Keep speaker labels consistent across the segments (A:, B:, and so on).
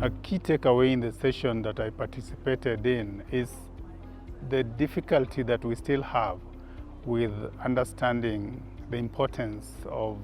A: A key takeaway in the session that I participated in is the difficulty that we still have with understanding the importance of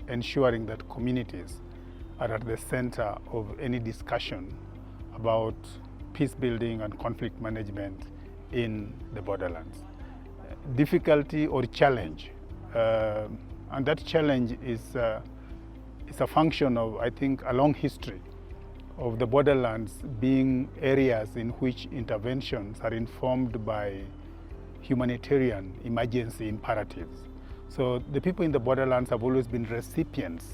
A: ensuring that communities are at the center of any discussion about peace building and conflict management in the borderlands. Difficulty or challenge, and that challenge is a function of, I think, a long history of the borderlands being areas in which interventions are informed by humanitarian emergency imperatives. So the people in the borderlands have always been recipients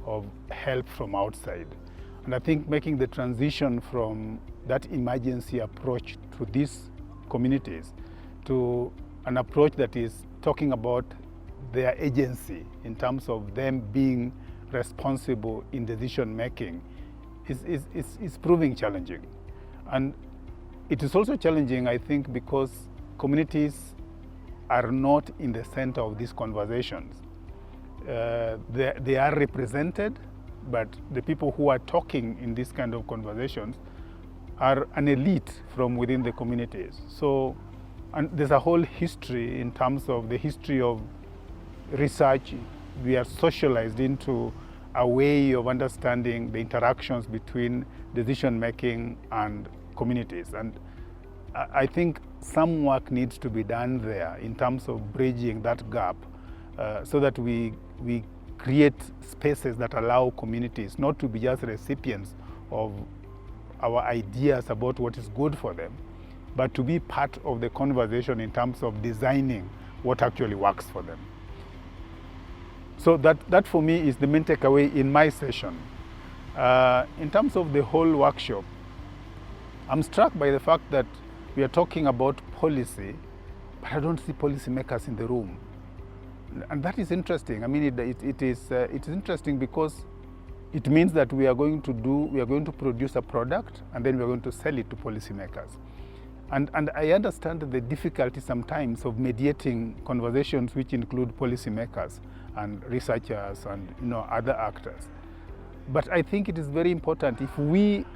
A: of help from outside. And I think making the transition from that emergency approach to these communities to an approach that is talking about their agency in terms of them being responsible in decision making is proving challenging. And it is also challenging, I think, because communities are not in the center of these conversations. They are represented, but the people who are talking in these kind of conversations are an elite from within the communities. So, and there's a whole history in terms of the history of research. We are socialized into a way of understanding the interactions between decision making and communities. And I think some work needs to be done there in terms of bridging that gap so that we create spaces that allow communities not to be just recipients of our ideas about what is good for them, but to be part of the conversation in terms of designing what actually works for them. So that for me is the main takeaway in my session. In terms of the whole workshop, I'm struck by the fact that we are talking about policy, but I don't see policymakers in the room. And that is interesting. I mean, it is interesting because it means that we are going to produce a product and then we are going to sell it to policymakers. And I understand the difficulty sometimes of mediating conversations which include policymakers and researchers and other actors. But I think it is very important if we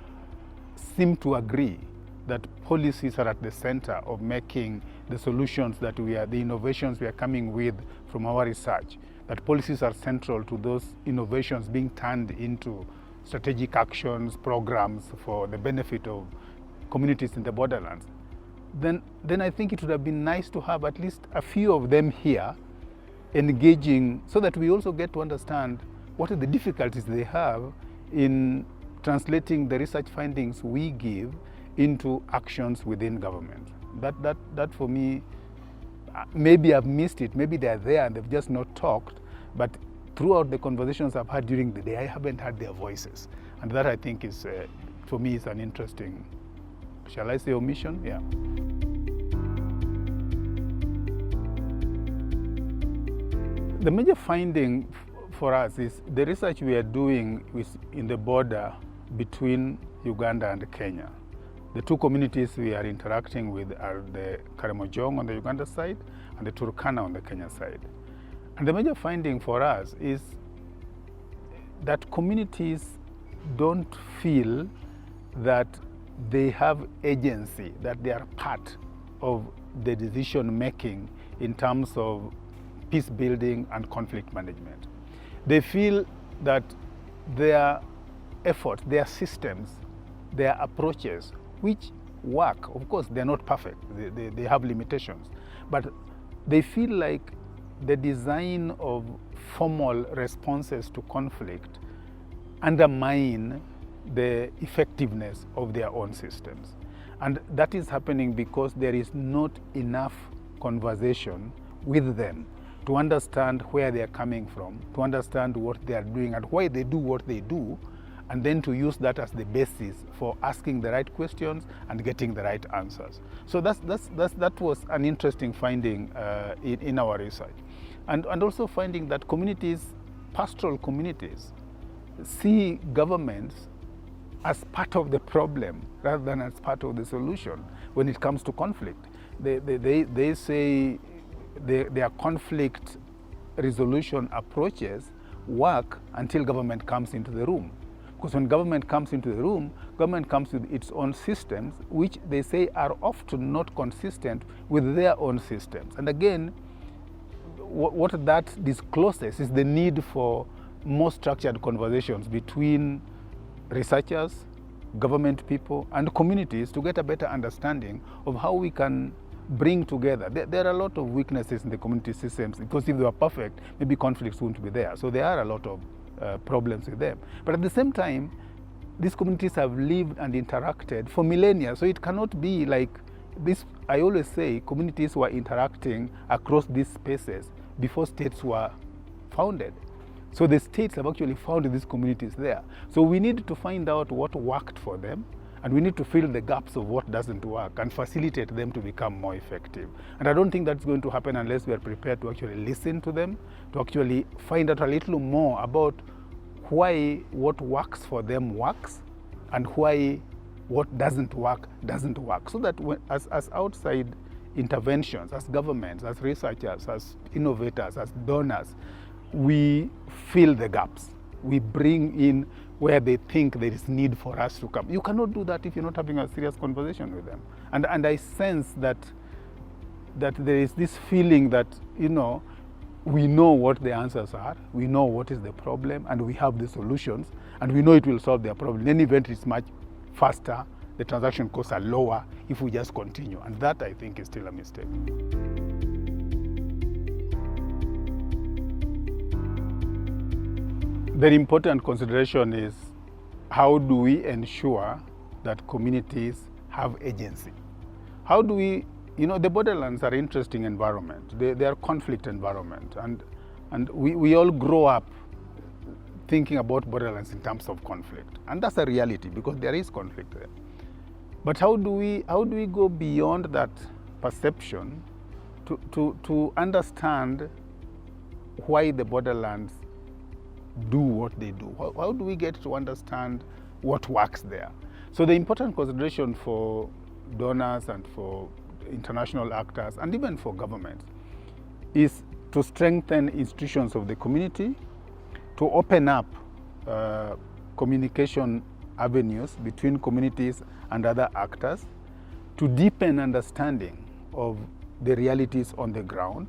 A: seem to agree that policies are at the center of making the solutions that the innovations we are coming with from our research, that policies are central to those innovations being turned into strategic actions, programs for the benefit of communities in the borderlands, then I think it would have been nice to have at least a few of them here engaging so that we also get to understand what are the difficulties they have in translating the research findings we give into actions within government. That for me, maybe I've missed it, maybe they're there and they've just not talked, but throughout the conversations I've had during the day, I haven't heard their voices. And that I think is, for me, is an interesting, shall I say omission? Yeah. The major finding for us is the research we are doing in the border between Uganda and Kenya. The two communities we are interacting with are the Karamojong on the Uganda side and the Turkana on the Kenya side. And the major finding for us is that communities don't feel that they have agency, that they are part of the decision making in terms of peace building and conflict management. They feel that their efforts, their systems, their approaches, which work, of course they're not perfect, they have limitations, but they feel like the design of formal responses to conflict undermine the effectiveness of their own systems. And that is happening because there is not enough conversation with them to understand where they are coming from, to understand what they are doing and why they do what they do, and then to use that as the basis for asking the right questions and getting the right answers. So that was an interesting finding in our research. And also finding that communities, pastoral communities, see governments as part of the problem rather than as part of the solution when it comes to conflict. They say their conflict resolution approaches work until government comes into the room. Because when government comes into the room, government comes with its own systems, which they say are often not consistent with their own systems. And again, what that discloses is the need for more structured conversations between researchers, government people, and communities to get a better understanding of how we can bring together. There are a lot of weaknesses in the community systems, because if they were perfect, maybe conflicts wouldn't be there. So there are a lot of problems with them. But at the same time, these communities have lived and interacted for millennia, so it cannot be like this. I always say communities were interacting across these spaces before states were founded. So the states have actually founded these communities there. So we need to find out what worked for them, and we need to fill the gaps of what doesn't work and facilitate them to become more effective. And I don't think that's going to happen unless we are prepared to actually listen to them, to actually find out a little more about why what works for them works, and why what doesn't work. So that as outside interventions, as governments, as researchers, as innovators, as donors, we fill the gaps. We bring in where they think there is need for us to come. You cannot do that if you're not having a serious conversation with them. And I sense that there is this feeling that, we know what the answers are, we know what is the problem, and we have the solutions, and we know it will solve their problem. In any event, it's much faster, the transaction costs are lower if we just continue. And that, I think, is still a mistake. The important consideration is, how do we ensure that communities have agency? How do we, the borderlands are interesting environment. They are conflict environment, and we all grow up thinking about borderlands in terms of conflict, and that's a reality because there is conflict there. But how do we go beyond that perception to understand why the borderlands do what they do? How do we get to understand what works there? So the important consideration for donors and for international actors and even for governments is to strengthen institutions of the community, to open up communication avenues between communities and other actors, to deepen understanding of the realities on the ground,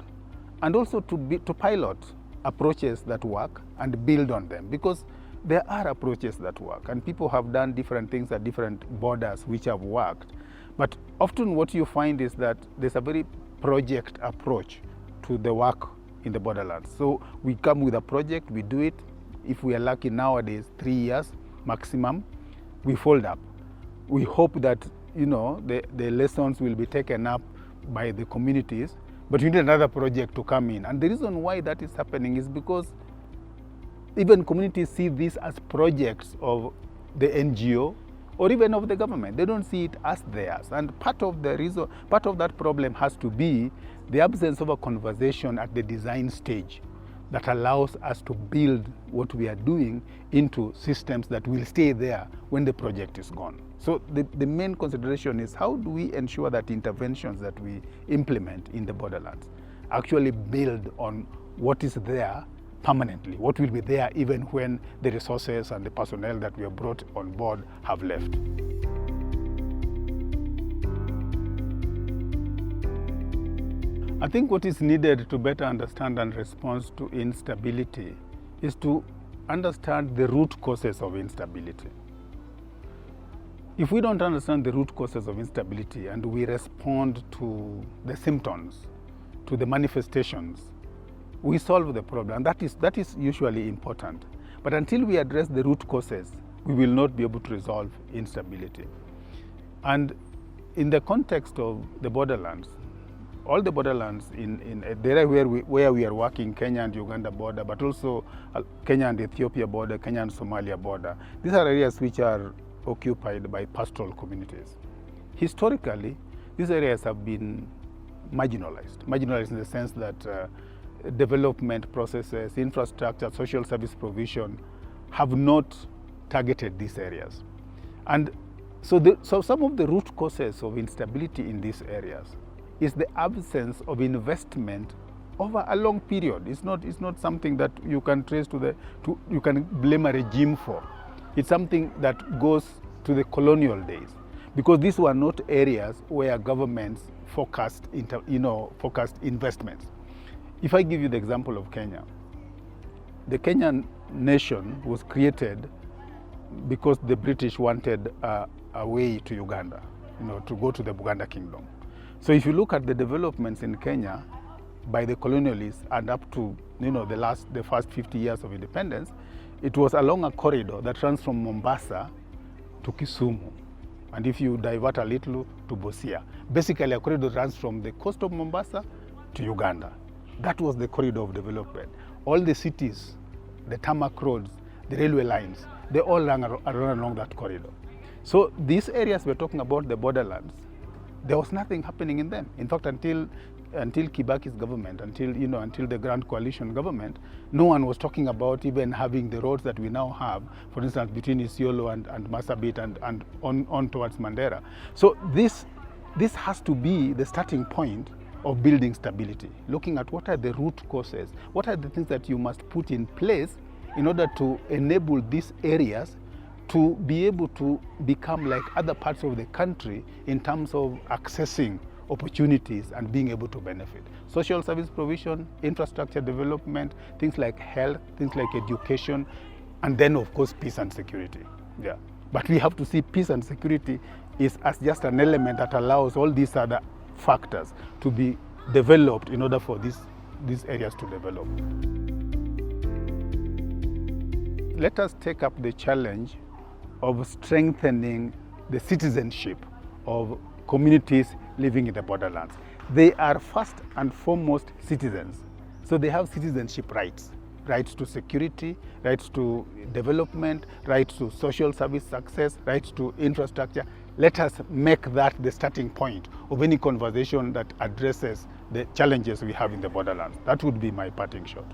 A: and also to pilot approaches that work and build on them, because there are approaches that work and people have done different things at different borders which have worked. But often what you find is that there's a very project approach to the work in the borderlands. So we come with a project, we do it. If we are lucky nowadays, 3 years maximum, we fold up. We hope that the lessons will be taken up by the communities, but we need another project to come in. And the reason why that is happening is because even communities see this as projects of the NGO or even of the government. They don't see it as theirs. And part of that problem has to be the absence of a conversation at the design stage that allows us to build what we are doing into systems that will stay there when the project is gone. So the main consideration is, how do we ensure that interventions that we implement in the borderlands actually build on what is there permanently, what will be there even when the resources and the personnel that we have brought on board have left. I think what is needed to better understand and respond to instability is to understand the root causes of instability. If we don't understand the root causes of instability and we respond to the symptoms, to the manifestations, we solve the problem. And that is usually important. But until we address the root causes, we will not be able to resolve instability. And in the context of the borderlands, all the borderlands in the area where we are working, Kenya and Uganda border, but also Kenya and Ethiopia border, Kenya and Somalia border, these are areas which are occupied by pastoral communities. Historically, these areas have been marginalized in the sense that development processes, infrastructure, social service provision have not targeted these areas. And so some of the root causes of instability in these areas is the absence of investment over a long period. It's not something that you can trace you can blame a regime for. It's something that goes to the colonial days, because these were not areas where governments focused investments. If I give you the example of Kenya, the Kenyan nation was created because the British wanted a way to Uganda, to go to the Buganda Kingdom. So if you look at the developments in Kenya by the colonialists and up to the first 50 years of independence, it was along a corridor that runs from Mombasa to Kisumu, and if you divert a little, to Busia. Basically, a corridor runs from the coast of Mombasa to Uganda. That was the corridor of development. All the cities, the tarmac roads, the railway lines, they all run along that corridor. So these areas we're talking about, the borderlands, there was nothing happening in them. In fact, until Kibaki's government, until the Grand Coalition government, no one was talking about even having the roads that we now have, for instance, between Isiolo and Marsabit and on towards Mandera. So this has to be the starting point of building stability, looking at what are the root causes, what are the things that you must put in place in order to enable these areas to be able to become like other parts of the country in terms of accessing opportunities and being able to benefit. Social service provision, infrastructure development, things like health, things like education, and then of course peace and security. Yeah. But we have to see peace and security is as just an element that allows all these other factors to be developed in order for these areas to develop. Let us take up the challenge of strengthening the citizenship of communities living in the borderlands. They are first and foremost citizens, so they have citizenship rights. Rights to security, rights to development, rights to social service access, rights to infrastructure. Let us make that the starting point of any conversation that addresses the challenges we have in the borderlands. That would be my parting shot.